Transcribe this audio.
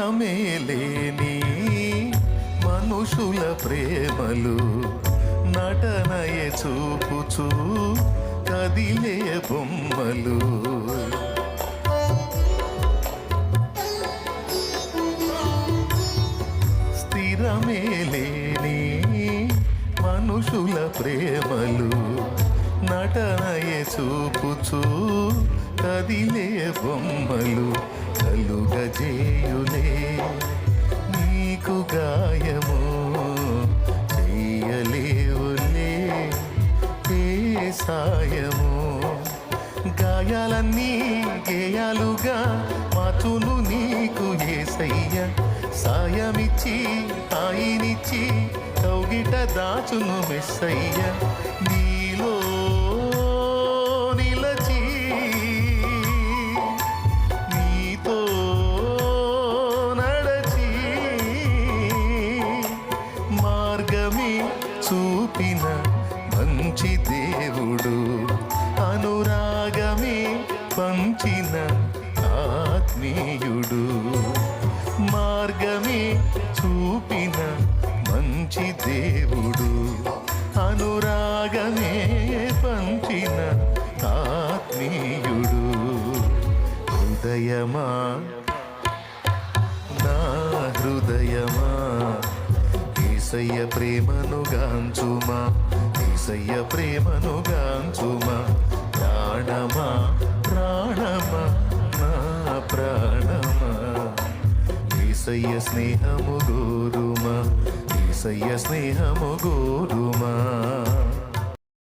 స్థిరమే లేని మనుషుల ప్రేమలు నటనయే చూపుచూ కదిలే బొమ్మలు. స్థిరమే లేని మనుషుల ప్రేమలు నటనయే చూపుచూ కదిలే బొమ్మలు. కలుగజేయులే నీకు గాయము, చెయ్యలేవులే ఏ సాయము. గాయాలన్నీ గేయాలుగా మాతును నీకు యేసయ్య. సాయమిచ్చి హాయినిచ్చి కౌగిట దాచును మెస్సయ్య. నీలో నిలచి నీతో నడచి మార్గమే చూపిన మంచి దేవుడు, అనురాగమే పంచిన ఆత్మీయుడు. మార్గమే చూపిన మంచి దేవుడు, అనురాగమే పంచిన ఆత్మీయుడు. హృదయమా నా హృదయమా యేసయ్య ప్రేమను గాంచుమా, యేసయ్య ప్రేమను గాంచుమా. ప్రాణమా ప్రాణమా నా ప్రాణమా యేసయ్య స్నేహము గోరుమా, యేసయ్య స్నేహము గోరుమా.